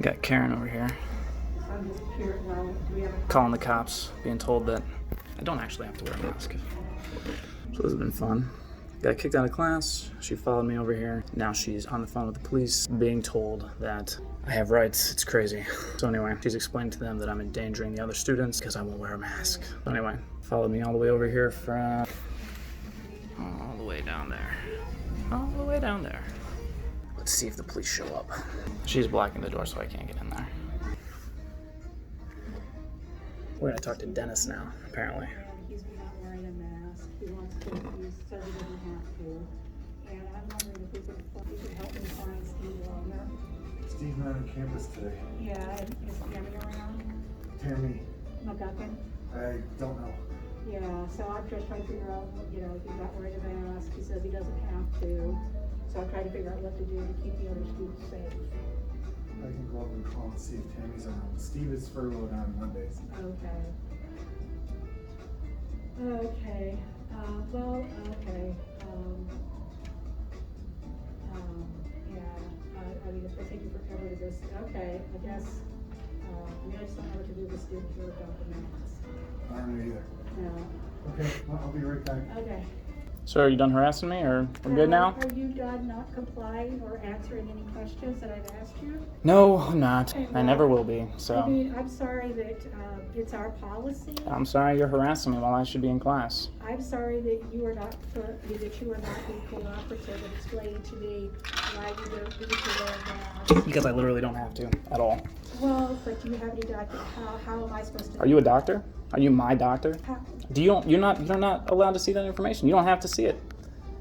Got Karen over here calling the cops, being told that I don't actually have to wear a mask. So this has been fun. Got kicked out of class. She followed me over here. Now she's on the phone with the police being told that I have rights. It's crazy. So anyway, she's explained to them that I'm endangering the other students because I won't wear a mask. So anyway, followed me all the way over here from all the way down there. All the way down there. Let's see if the police show up. She's blocking the door so I can't get in there. We're gonna talk to Dennis now, apparently. He's not wearing a mask. He wants to, he says he doesn't have to. And I'm wondering if we could help him find Steve Wagner. Steve's not on campus today. Yeah, and is Tammy around? Tammy, McGuckin? I don't know. Yeah, so I'm just trying to figure out, if he's not wearing a mask. He says he doesn't have to. So I'm trying to figure out what to do to keep the other students safe. I can go up and call and see if Tammy's around. Steve is furloughed on Mondays. Okay. Okay. Okay. Yeah. I mean, if they take you forever to go. Okay. I guess. I just don't know what to do with students who without the mask. I don't know either. No. Okay, well, I'll be right back. Okay. So are you done harassing me, or we're good now? Are you done not complying or answering any questions that I've asked you? No, I'm not. Okay, I never will be, so. I mean, I'm sorry that it's our policy. I'm sorry you're harassing me while I should be in class. I'm sorry that you are not being cooperative and explaining to me why you don't need to wear a mask. Because I literally don't have to, at all. Well, but do you have any doctor? How am I supposed to? Are you a doctor? Are you my doctor? How? You're not allowed to see that information. You don't have to see it.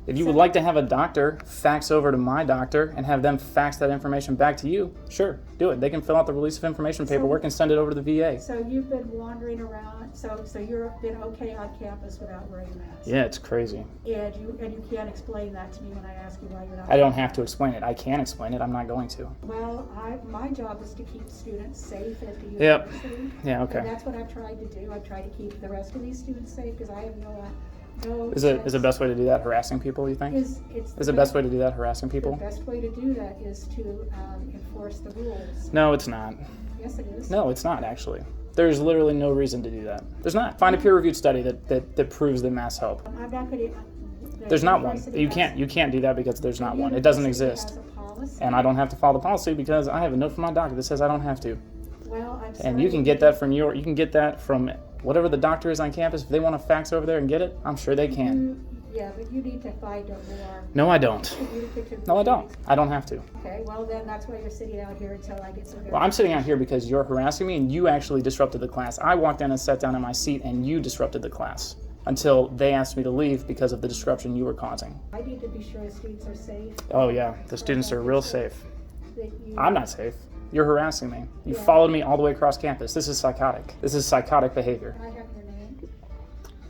If you would like to have a doctor fax over to my doctor and have them fax that information back to you, sure, do it. They can fill out the release of information paperwork and send it over to the VA. So you've been wandering around. So you've been okay on campus without wearing a mask. Yeah, it's crazy. And you can't explain that to me when I ask you why you're not. I don't have to explain it. I can explain it. I'm not going to. Well, my job is to keep students safe at the Yep. university. Yeah, okay. And that's what I've tried to do. I've tried to keep the rest of these students safe because I have no. Is the best way to do that harassing people, you think? Is the best way to do that harassing people? The best way to do that is to enforce the rules. No, it's not. Yes, it is. No, it's not actually. There's literally no reason to do that. There's not. Find a peer-reviewed study that proves that masks help. I'm not going to. There's not one. You can't do that because there's not one. It doesn't exist. And I don't have to follow the policy because I have a note from my doctor that says I don't have to. Well, I'm sorry. And you can get that from whatever the doctor is on campus. If they want to fax over there and get it, I'm sure they can. Yeah, but you need to find out more. No, I don't. No, I don't. I don't have to. Okay, well then that's why you're sitting out here until I get some. Well, I'm sitting out here because you're harassing me and you actually disrupted the class. I walked in and sat down in my seat and you disrupted the class until they asked me to leave because of the disruption you were causing. I need to be sure the students are safe. Oh yeah, the students are real safe. I'm not safe. You're harassing me. You followed me all the way across campus. This is psychotic. This is psychotic behavior. I have your name.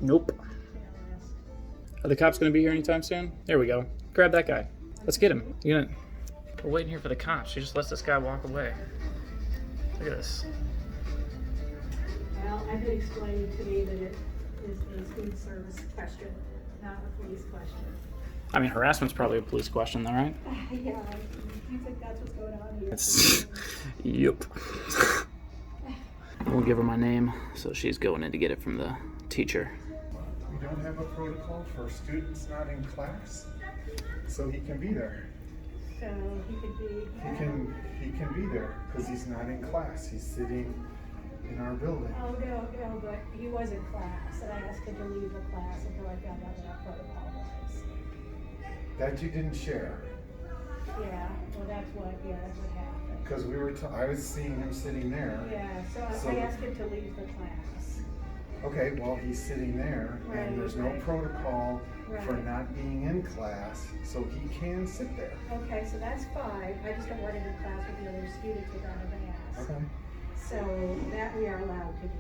Nope. Are the cops going to be here anytime soon? There we go. Grab that guy. Let's get him. We're waiting here for the cops. She just lets this guy walk away. Look at this. Well, I've been explaining to me that it is a food service question, not a police question. I mean, harassment's probably a police question, though, right? Yeah, you think that's what's going on here? Yep. We'll give her my name, so she's going in to get it from the teacher. We don't have a protocol for students not in class, so he can be there. So he could be. He can be there because he's not in class. He's sitting in our building. Oh no, but he was in class, and I asked him to leave the class until I found out what our protocol was. That you didn't share. Yeah, well that's what happened. Because I was seeing him sitting there. Yeah, so I asked him to leave the class. Okay, well he's sitting there, and there's no protocol for not being in class, so he can sit there. Okay, so that's fine. I just don't want him in class with the other students without a mask. Okay. So that we are allowed to do.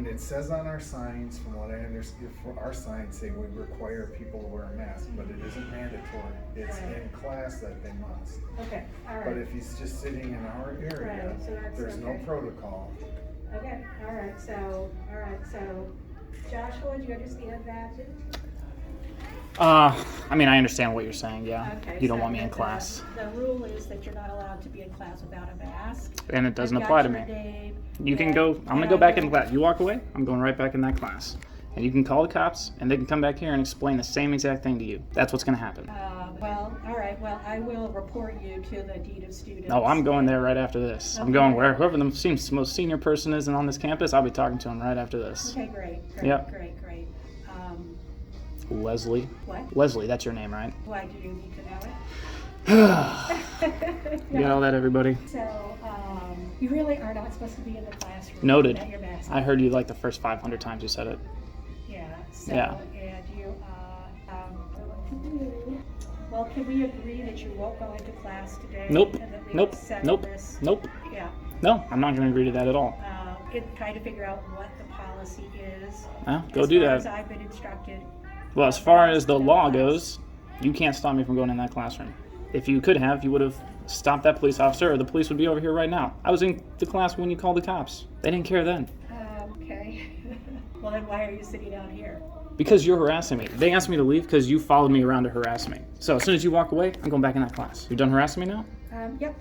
It says on our signs, from what I understand, our signs say we require people to wear a mask, but it isn't mandatory. It's in class that they must. Okay, all right. But if he's just sitting in our area, there's no protocol. Okay, all right. So Joshua, do you understand that? I mean, I understand what you're saying, yeah. Okay, You don't so want me in class. The rule is that you're not allowed to be in class without a mask. And it doesn't I've apply to got me. your name, You can and- go, I'm gonna and go I back in will- class. You walk away, I'm going right back in that class. And you can call the cops, and they can come back here and explain the same exact thing to you. That's what's gonna happen. Well, all right, well, I will report you to the dean of students. No, I'm going there right after this. I'm Okay. going where whoever the most senior person is on this campus, I'll be talking to him right after this. Okay, great, Yep. great. Leslie. What? Leslie, that's your name, right? Why do you need to know it? You got all that, everybody? So, you really are not supposed to be in the classroom. Noted. Without your mask. I heard you like the first 500 times you said it. Yeah, so, Yeah. and you, well, can we agree that you won't go into class today? Nope. And that we Nope. settle Nope. this? Nope. Yeah. No, I'm not going to agree to that at all. Try to figure out what the policy is. Go do As that. I've been instructed. Well, as far as the law goes, you can't stop me from going in that classroom. If you could have, you would have stopped that police officer, or the police would be over here right now. I was in the class when you called the cops. They didn't care then. Okay. Well, then why are you sitting down here? Because you're harassing me. They asked me to leave because you followed me around to harass me. So as soon as you walk away, I'm going back in that class. You're done harassing me now? Yep,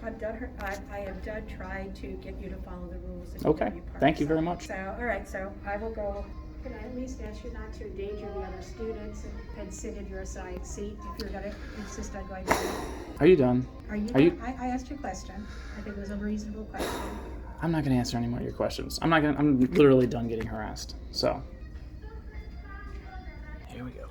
I have done trying to get you to follow the rules. at Okay. UW Thank you very Parkside. much. So, all right, so I will go. Can I at least ask you not to endanger the other students and sit in your assigned seat if you're gonna insist on going to? Are you done? Are you? Are you- I asked you a question. I think it was a reasonable question. I'm not going to answer any more of your questions. I'm literally done getting harassed. So, here we go.